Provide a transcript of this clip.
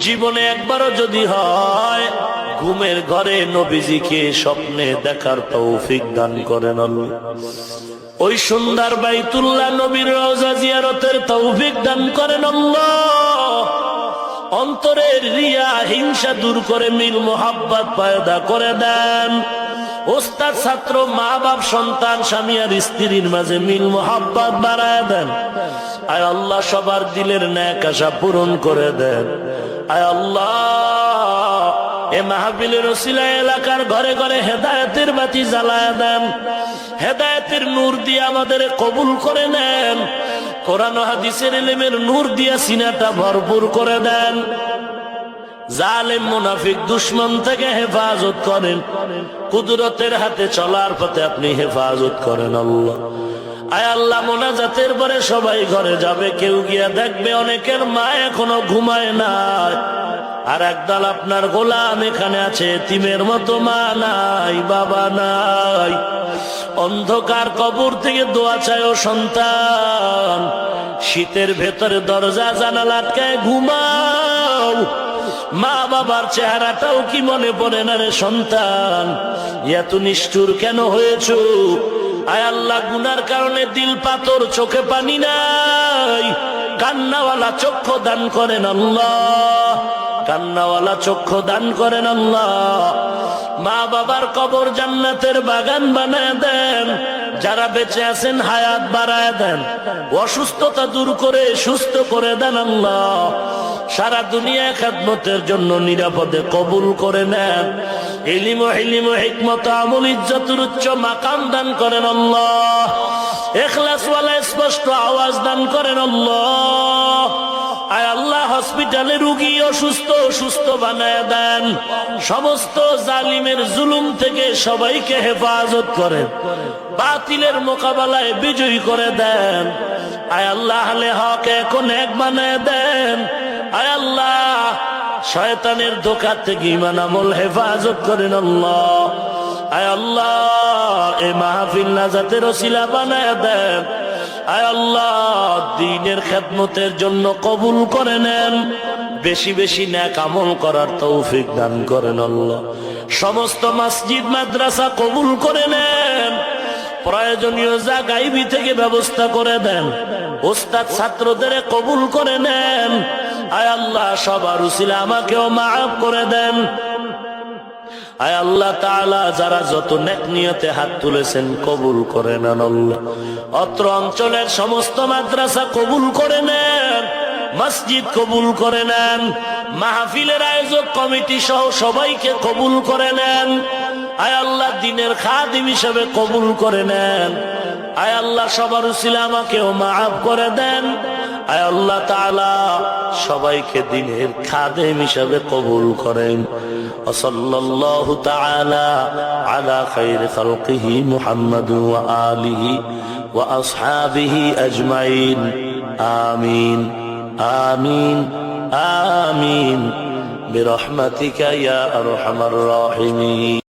জীবনে একবারও যদি হয় ঘুমের ঘরে নবীজিকে স্বপ্নে দেখার তৌফিক দান করেন আল্লাহ। ওই সুন্দর বাইতুল্লাহ নবীর রওজা জিয়ারতের তৌফিক দান করেন আল্লাহ। অন্তরের রিয়া হিংসা দূর করে মিল মোহাব্বত পয়দা করে দেন। ওস্তাদ ছাত্র, মা বাপ, সন্তান, স্বামী আর স্ত্রীর মাঝে মিল মোহাব্বত বাড়ায় দেন। আয় আল্লাহ, সবার দিলের ন্যাক আশা পূরণ করে দেন। আয় আল্লাহ, এ মাহফিলের ওসিলায় এলাকার ঘরে ঘরে হেদায়েতের বাতি জ্বালায় দেন। হেদায়েতের নূর দিয়ে আমাদের কবুল করে নেন। কোরআন ও হাদিসের ইলমের নূর দিয়ে সিনাটা ভরপুর করে দেন। জালেম মুনাফিক দুশমন থেকে হেফাজত করেন। কুদরতের হাতে চলার পথে আপনি হেফাজত করেন আল্লাহ। আয় আল্লাহ, মোনাজাতের পরে সবাই ঘরে যাবে, কেউ গিয়া দেখবে অনেকের মা এখনো ঘুমায় নাই, আর একদল আপনার গোলাম এখানে আছে, এতিমের মতো মা নাই, বাবা নাই। অন্ধকার কবর থেকে দোয়া চায় ও সন্তান, শীতের ভেতরে দরজা জানালা আটকায় ঘুমাও। মা বাবার চেহারাটাও কি মনে পড়ে না রে সন্তান? এত নিষ্ঠুর কেন হয়েছ? আয় আল্লাহ, গুনার কারণে দিল পাথর, চোখে পানি নাই, কান্নাওয়ালা চক্ষু দান করেন আল্লাহ। কান্নাওয়ালা চক্ষু দান করেন আল্লাহ। মা বাবার কবর জান্নাতের বাগান বানায় দেন। যারা বেঁচে আছেন হায়াত বাড়ায় দেন। অসুস্থতা দূর করে সুস্থ করে দেন আল্লাহ। সারা দুনিয়া খেদমতের জন্য নিরাপদে কবুল করে নেন। ইলম ও হিকমত, আমল, ইজ্জতের উচ্চ মাকাম দান করেন আল্লাহ। ইখলাস ওয়ালা স্পষ্ট আওয়াজ দান করেন আল্লাহ। আয় আল্লাহ, হসপিটালে রোগী অসুস্থ সুস্থ বানায় দেন। সমস্ত জালিমের জুলুম থেকে সবাইকে হেফাজত করেন। বাতিলের মোকাবেলায় বিজয়ী করে দেন। আয় আল্লাহ, আহলে হক এখন এক বানায় দেন। আয় আল্লাহ, শয়তানের ধোঁকা থেকে ঈমান আমল হেফাজত করেন আল্লাহ। আয় আল্লাহ, এ মাহফিল নাজাতের ওসিলা বানায় দেন। আয় আল্লাহ, দ্বীনের খেদমতের জন্য কবুল করে নেন। বেশি বেশি নেক আমল করার তৌফিক দান করেন আল্লাহ। সমস্ত মসজিদ মাদ্রাসা কবুল করে নেন। প্রয়োজনীয় যা গাইবি থেকে ব্যবস্থা করে দেন। ওস্তাদ ছাত্রদের কবুল করে নেন। আয় আল্লাহ, সবার উসিলা আমাকেও মাফ করে দেন। আয় আল্লাহ তাআলা, যারা যত নেক নিয়তে হাত তুলেছেন কবুল করে নেন আল্লাহ। অত্র অঞ্চলের সমস্ত মাদ্রাসা কবুল করে নেন, মসজিদ কবুল করে নেন, মাহফিলের আয়োজক কমিটি সহ সবাইকে কবুল করে নেন। আয় আল্লাহ, দ্বীনের খাদিম হিসেবে কবুল করে নেন। আয় আল্লাহ, সবার উসিলা আমাকেও মাফ করে দেন। আয় আল্লাহ তাআলা, সবাইকে দ্বীনের খাদিম হিসেবে কবুল করেন। সাল্লাল্লাহু তাআলা আলা খায়রি খালকিহি মুহাম্মাদ ওয়া আলিহি ওয়া আসহাবিহি আজমাইন। আমিন আমিন আমিন বিরহমাতিকা ইয়া আরহামার রাহিমিন।